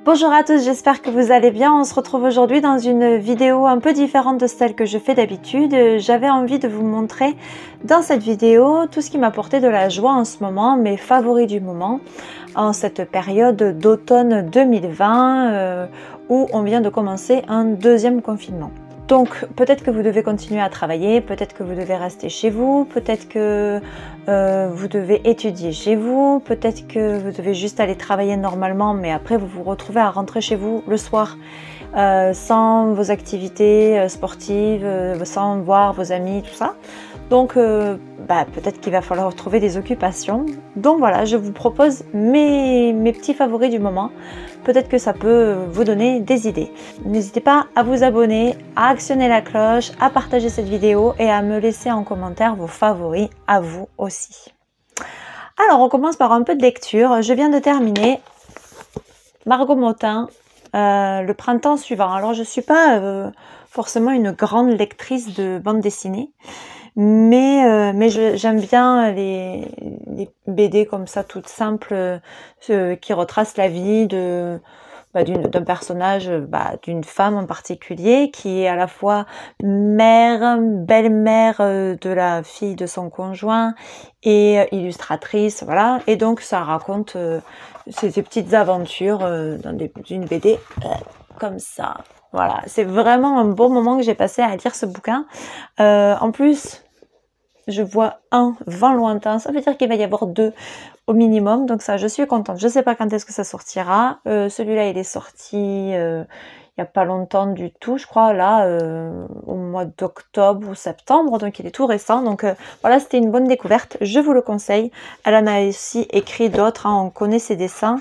Bonjour à tous, j'espère que vous allez bien. On se retrouve aujourd'hui dans une vidéo un peu différente de celle que je fais d'habitude. J'avais envie de vous montrer dans cette vidéo tout ce qui m'apportait de la joie en ce moment, mes favoris du moment, en cette période d'automne 2020 où on vient de commencer un deuxième confinement. Donc peut-être que vous devez continuer à travailler, peut-être que vous devez rester chez vous, peut-être que vous devez étudier chez vous, peut-être que vous devez juste aller travailler normalement, mais après vous vous retrouvez à rentrer chez vous le soir sans vos activités sportives, sans voir vos amis, tout ça. Donc peut-être qu'il va falloir trouver des occupations. Donc voilà, je vous propose mes petits favoris du moment. Peut-être que ça peut vous donner des idées. N'hésitez pas à vous abonner, à actionner la cloche, à partager cette vidéo et à me laisser en commentaire vos favoris à vous aussi. Alors on commence par un peu de lecture. Je viens de terminer Margot Motin, le printemps suivant. Alors je ne suis pas forcément une grande lectrice de bande dessinée, mais j'aime bien les BD comme ça, toutes simples, qui retracent la vie d'un personnage, d'une femme en particulier, qui est à la fois mère, belle-mère de la fille de son conjoint et illustratrice, voilà. Et donc ça raconte ces petites aventures dans une BD comme ça. Voilà, c'est vraiment un bon moment que j'ai passé à lire ce bouquin. En plus, je vois un vent lointain, ça veut dire qu'il va y avoir 2 au minimum, donc ça je suis contente. Je sais pas quand est-ce que ça sortira. Celui-là il est sorti il y a pas longtemps du tout, je crois là au mois d'octobre ou septembre, donc il est tout récent. Donc voilà, c'était une bonne découverte, je vous le conseille. Elle en a aussi écrit d'autres, hein. On connaît ses dessins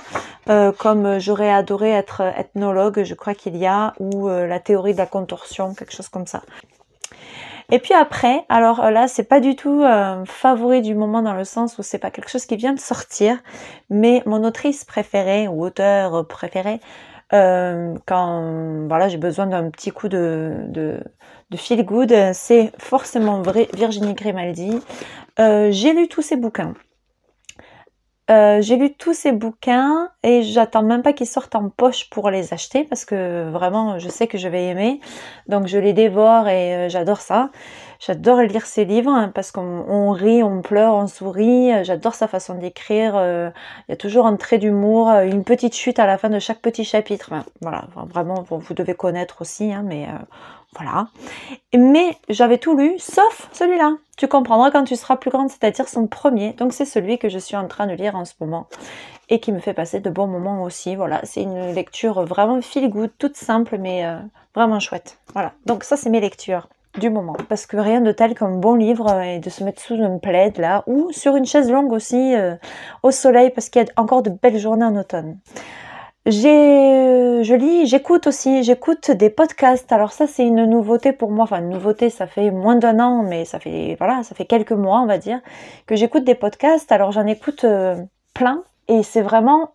comme J'aurais adoré être ethnologue, je crois qu'il y a, ou La théorie de la contorsion, quelque chose comme ça. Et puis après, alors là, c'est pas du tout favori du moment dans le sens où c'est pas quelque chose qui vient de sortir, mais mon autrice préférée ou auteur préféré, quand voilà, j'ai besoin d'un petit coup de feel good, c'est forcément vrai, Virginie Grimaldi. J'ai lu tous ses bouquins. J'ai lu tous ces bouquins et j'attends même pas qu'ils sortent en poche pour les acheter parce que vraiment je sais que je vais aimer, donc je les dévore et j'adore ça. J'adore lire ses livres hein, parce qu'on rit, on pleure, on sourit, j'adore sa façon d'écrire, il y a toujours un trait d'humour, une petite chute à la fin de chaque petit chapitre, enfin, voilà, vraiment vous devez connaître aussi, hein, mais voilà. Mais j'avais tout lu, sauf celui-là. Tu comprendras quand tu seras plus grande, c'est-à-dire son premier. Donc c'est celui que je suis en train de lire en ce moment et qui me fait passer de bons moments aussi. Voilà, c'est une lecture vraiment feel good, toute simple, mais vraiment chouette. Voilà, donc ça c'est mes lectures du moment. Parce que rien de tel qu'un bon livre et de se mettre sous un plaid là, ou sur une chaise longue aussi, au soleil, parce qu'il y a encore de belles journées en automne. Je lis, j'écoute des podcasts. Alors ça c'est une nouveauté pour moi, enfin une nouveauté, ça fait moins d'1 an, mais ça fait quelques mois on va dire que j'écoute des podcasts. Alors j'en écoute plein et c'est vraiment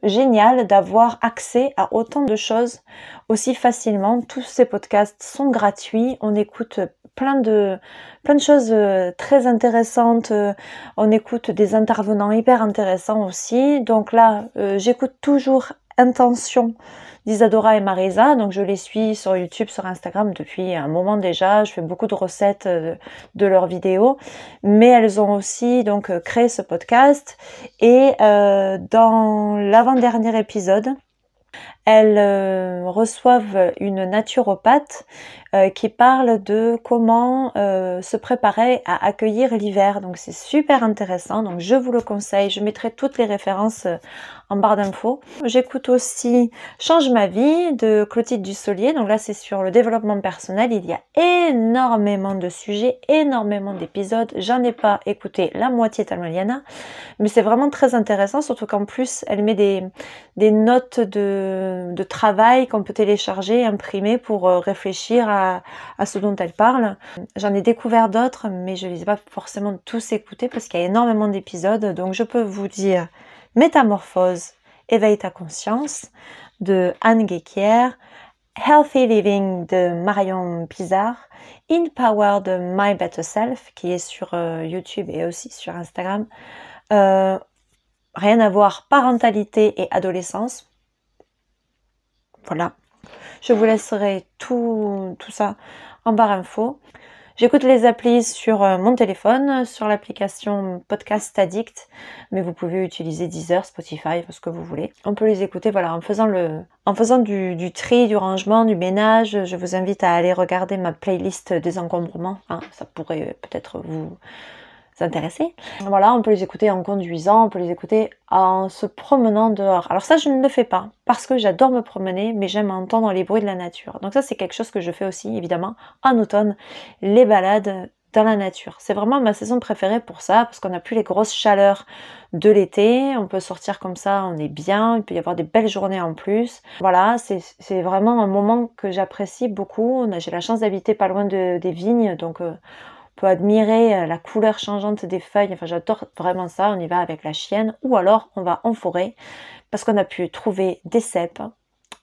génial d'avoir accès à autant de choses aussi facilement. Tous ces podcasts sont gratuits, on écoute plein de choses très intéressantes, on écoute des intervenants hyper intéressants aussi. Donc là, j'écoute toujours Intention d'Isadora et Marisa, donc je les suis sur YouTube, sur Instagram depuis un moment déjà. Je fais beaucoup de recettes de leurs vidéos, mais elles ont aussi donc créé ce podcast et dans l'avant-dernier épisode, elles reçoivent une naturopathe qui parle de comment se préparer à accueillir l'hiver. Donc c'est super intéressant, donc je vous le conseille. Je mettrai toutes les références en barre d'infos. J'écoute aussi Change ma vie de Clotilde Dussolier. Donc là c'est sur le développement personnel. Il y a énormément de sujets, énormément d'épisodes. J'en ai pas écouté la moitié tellement il y en a, mais c'est vraiment très intéressant, surtout qu'en plus elle met des notes de travail qu'on peut télécharger, imprimer pour réfléchir à ce dont elle parle. J'en ai découvert d'autres, mais je ne les ai pas forcément tous écoutés parce qu'il y a énormément d'épisodes. Donc je peux vous dire Métamorphose, éveille ta conscience de Anne Guéquière, Healthy Living de Marion Bizarre, In Power de My Better Self qui est sur YouTube et aussi sur Instagram. Rien à voir, parentalité et adolescence. Voilà, je vous laisserai tout ça en barre info. J'écoute les applis sur mon téléphone, sur l'application Podcast Addict, mais vous pouvez utiliser Deezer, Spotify, ce que vous voulez. On peut les écouter voilà, en faisant du tri, du rangement, du ménage. Je vous invite à aller regarder ma playlist désencombrement, hein, ça pourrait peut-être vous intéresser. Voilà, on peut les écouter en conduisant, on peut les écouter en se promenant dehors. Alors ça, je ne le fais pas parce que j'adore me promener, mais j'aime entendre les bruits de la nature. Donc ça, c'est quelque chose que je fais aussi, évidemment, en automne, les balades dans la nature. C'est vraiment ma saison préférée pour ça, parce qu'on n'a plus les grosses chaleurs de l'été, on peut sortir comme ça, on est bien, il peut y avoir des belles journées en plus. Voilà, c'est vraiment un moment que j'apprécie beaucoup. J'ai la chance d'habiter pas loin des vignes, donc on peut admirer la couleur changeante des feuilles, enfin j'adore vraiment ça. On y va avec la chienne, ou alors on va en forêt, parce qu'on a pu trouver des cèpes,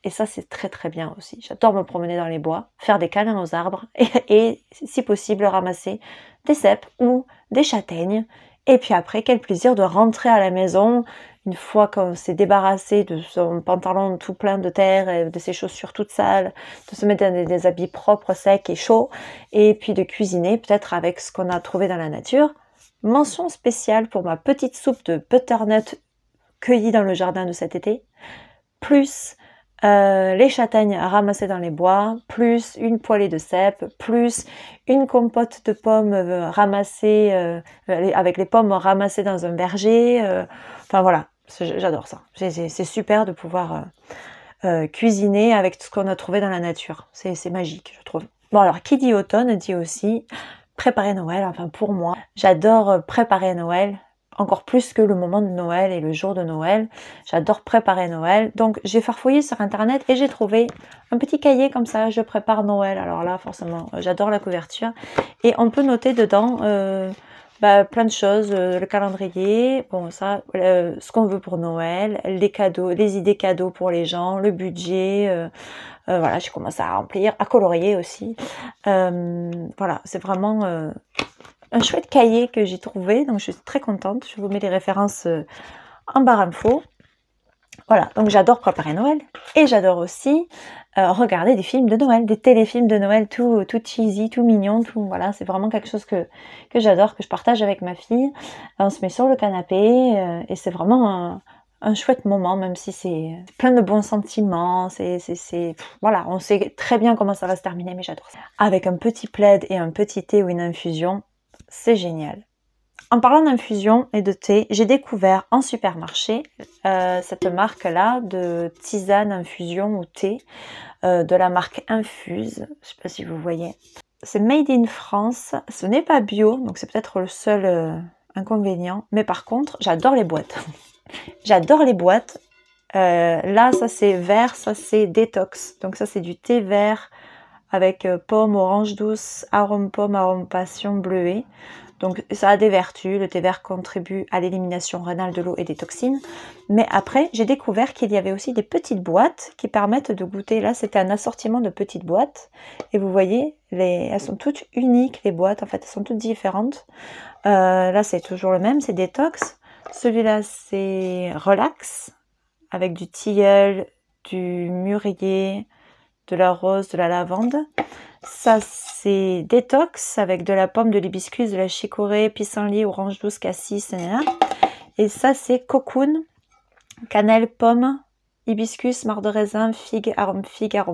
et ça c'est très très bien aussi. J'adore me promener dans les bois, faire des câlins aux arbres, et si possible ramasser des cèpes ou des châtaignes. Et puis après, quel plaisir de rentrer à la maison, une fois qu'on s'est débarrassé de son pantalon tout plein de terre, et de ses chaussures toutes sales, de se mettre dans des habits propres, secs et chauds, et puis de cuisiner peut-être avec ce qu'on a trouvé dans la nature. Mention spéciale pour ma petite soupe de butternut cueillie dans le jardin de cet été, plus les châtaignes ramassées dans les bois, plus une poêlée de cèpes, plus une compote de pommes ramassées, avec les pommes ramassées dans un verger. Enfin voilà, j'adore ça. C'est super de pouvoir cuisiner avec tout ce qu'on a trouvé dans la nature. C'est magique, je trouve. Bon alors, qui dit automne dit aussi préparer Noël. Enfin pour moi, j'adore préparer Noël. Encore plus que le moment de Noël et le jour de Noël. J'adore préparer Noël. Donc j'ai farfouillé sur internet et j'ai trouvé un petit cahier comme ça, je prépare Noël. Alors là forcément j'adore la couverture. Et on peut noter dedans plein de choses, le calendrier, bon ça, ce qu'on veut pour Noël, les cadeaux, les idées cadeaux pour les gens, le budget. Voilà, j'ai commencé à remplir, à colorier aussi. Voilà, c'est vraiment un chouette cahier que j'ai trouvé, donc je suis très contente. Je vous mets les références en barre info. Voilà, donc j'adore préparer Noël et j'adore aussi regarder des films de Noël, des téléfilms de Noël tout cheesy, tout mignon, tout voilà, c'est vraiment quelque chose que j'adore, que je partage avec ma fille. On se met sur le canapé et c'est vraiment un chouette moment, même si c'est plein de bons sentiments, voilà, on sait très bien comment ça va se terminer, mais j'adore ça. Avec un petit plaid et un petit thé ou une infusion, c'est génial. En parlant d'infusion et de thé, j'ai découvert en supermarché cette marque-là de tisane, infusion ou thé de la marque Infuse. Je ne sais pas si vous voyez. C'est made in France. Ce n'est pas bio, donc c'est peut-être le seul inconvénient. Mais par contre, j'adore les boîtes. J'adore les boîtes. Là, ça c'est vert, ça c'est détox. Donc ça c'est du thé vert avec pomme, orange douce, arôme pomme, arôme passion, bleuet. Donc ça a des vertus, le thé vert contribue à l'élimination rénale de l'eau et des toxines. Mais après, j'ai découvert qu'il y avait aussi des petites boîtes qui permettent de goûter. Là, c'était un assortiment de petites boîtes. Et vous voyez, elles sont toutes uniques, les boîtes. En fait, elles sont toutes différentes. Là, c'est toujours le même, c'est détox. Celui-là, c'est relax, avec du tilleul, du mûrier, de la rose, de la lavande. Ça c'est détox avec de la pomme, de l'hibiscus, de la chicorée, pissenlit, orange douce, cassis, etc. Et ça c'est cocoon, cannelle, pomme, hibiscus, marc de raisin, figue, arôme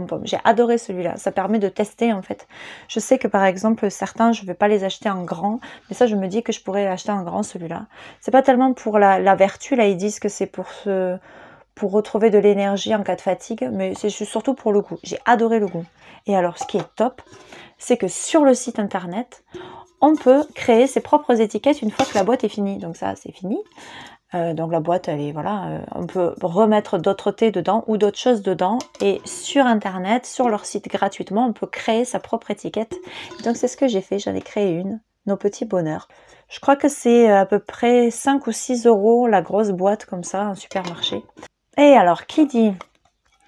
pomme. J'ai adoré celui-là, ça permet de tester en fait. Je sais que par exemple certains je ne vais pas les acheter en grand, mais ça je me dis que je pourrais l'acheter en grand celui-là. C'est pas tellement pour la vertu, là ils disent que c'est pour retrouver de l'énergie en cas de fatigue, mais c'est surtout pour le goût. J'ai adoré le goût. Et alors, ce qui est top, c'est que sur le site internet, on peut créer ses propres étiquettes une fois que la boîte est finie. Donc ça, c'est fini. Donc la boîte, elle est, voilà, on peut remettre d'autres thés dedans ou d'autres choses dedans. Et sur internet, sur leur site gratuitement, on peut créer sa propre étiquette. Donc c'est ce que j'ai fait, j'en ai créé une, nos petits bonheurs. Je crois que c'est à peu près 5 ou 6 € la grosse boîte comme ça en supermarché. Et alors, qui dit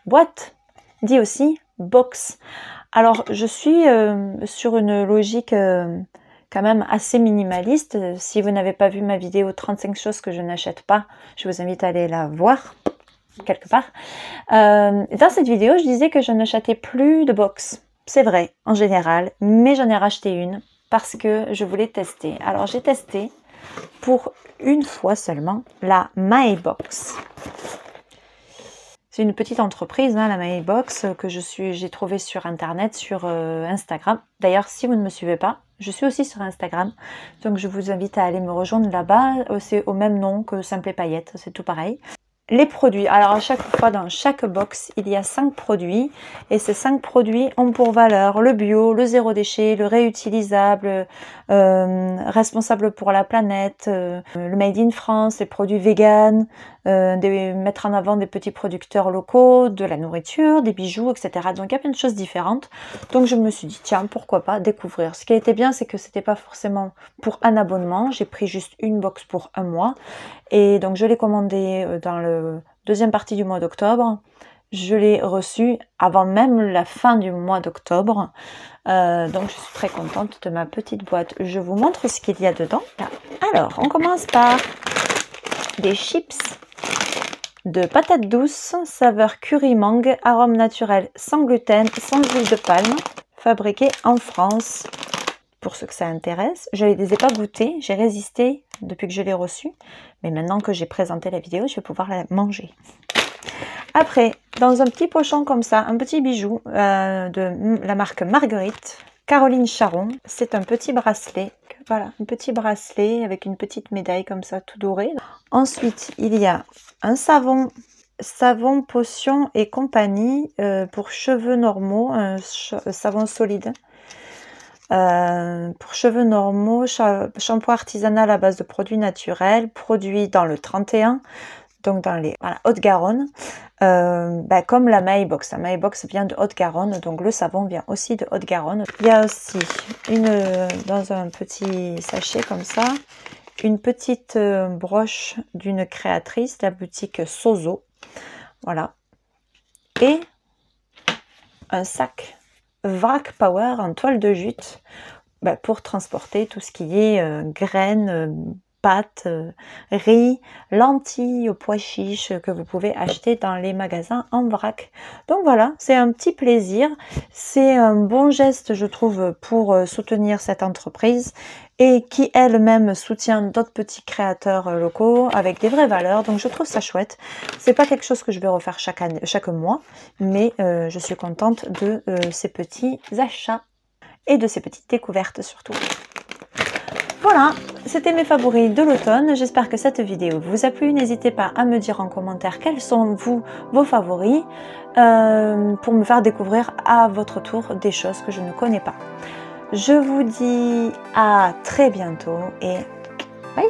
boîte, dit aussi box. Alors, je suis sur une logique quand même assez minimaliste. Si vous n'avez pas vu ma vidéo 35 choses que je n'achète pas, je vous invite à aller la voir. quelque part. Dans cette vidéo, je disais que je n'achetais plus de box. C'est vrai, en général, mais j'en ai racheté une parce que je voulais tester. Alors, j'ai testé pour une fois seulement la MyBox. C'est une petite entreprise, hein, la MyBox, que j'ai trouvée sur Internet, sur Instagram. D'ailleurs, si vous ne me suivez pas, je suis aussi sur Instagram. Donc, je vous invite à aller me rejoindre là-bas. C'est au même nom que Simple et Paillettes, c'est tout pareil. Les produits, alors à chaque fois dans chaque box il y a 5 produits et ces 5 produits ont pour valeur le bio, le zéro déchet, le réutilisable, responsable pour la planète, le made in France, les produits vegan, mettre en avant des petits producteurs locaux, de la nourriture, des bijoux, etc. Donc il y a plein de choses différentes. Donc je me suis dit tiens pourquoi pas découvrir. Ce qui était bien c'est que c'était pas forcément pour un abonnement, j'ai pris juste une box pour un mois. Et donc je l'ai commandé dans le deuxième partie du mois d'octobre. Je l'ai reçu avant même la fin du mois d'octobre. Donc je suis très contente de ma petite boîte. Je vous montre ce qu'il y a dedans. Alors on commence par des chips de patates douces, saveur curry mangue, arôme naturel, sans gluten, sans huile de palme, fabriqué en France. Pour ceux que ça intéresse, je ne les ai pas goûtés, j'ai résisté depuis que je l'ai reçu, mais maintenant que j'ai présenté la vidéo, je vais pouvoir la manger. Après, dans un petit pochon comme ça, un petit bijou de la marque Marguerite, Caroline Charon, c'est un petit bracelet, voilà, un petit bracelet avec une petite médaille comme ça, tout doré. Ensuite, il y a un savon potion et compagnie pour cheveux normaux, un savon solide. Pour cheveux normaux, shampoing artisanal à base de produits naturels, produit dans le 31, donc dans les Haute-Garonne, comme la MyBox. La MyBox vient de Haute-Garonne, donc le savon vient aussi de Haute-Garonne. Il y a aussi dans un petit sachet comme ça, une petite broche d'une créatrice, la boutique Sozo, voilà, et un sac Vrac Power en toile de jute pour transporter tout ce qui est graines, pâtes, riz, lentilles, pois chiches que vous pouvez acheter dans les magasins en vrac. Donc voilà, c'est un petit plaisir, c'est un bon geste je trouve pour soutenir cette entreprise et qui elle-même soutient d'autres petits créateurs locaux avec des vraies valeurs, donc je trouve ça chouette. C'est pas quelque chose que je vais refaire chaque mois, mais je suis contente de ces petits achats et de ces petites découvertes surtout. Voilà, c'était mes favoris de l'automne. J'espère que cette vidéo vous a plu. N'hésitez pas à me dire en commentaire quels sont vos favoris pour me faire découvrir à votre tour des choses que je ne connais pas. Je vous dis à très bientôt et bye!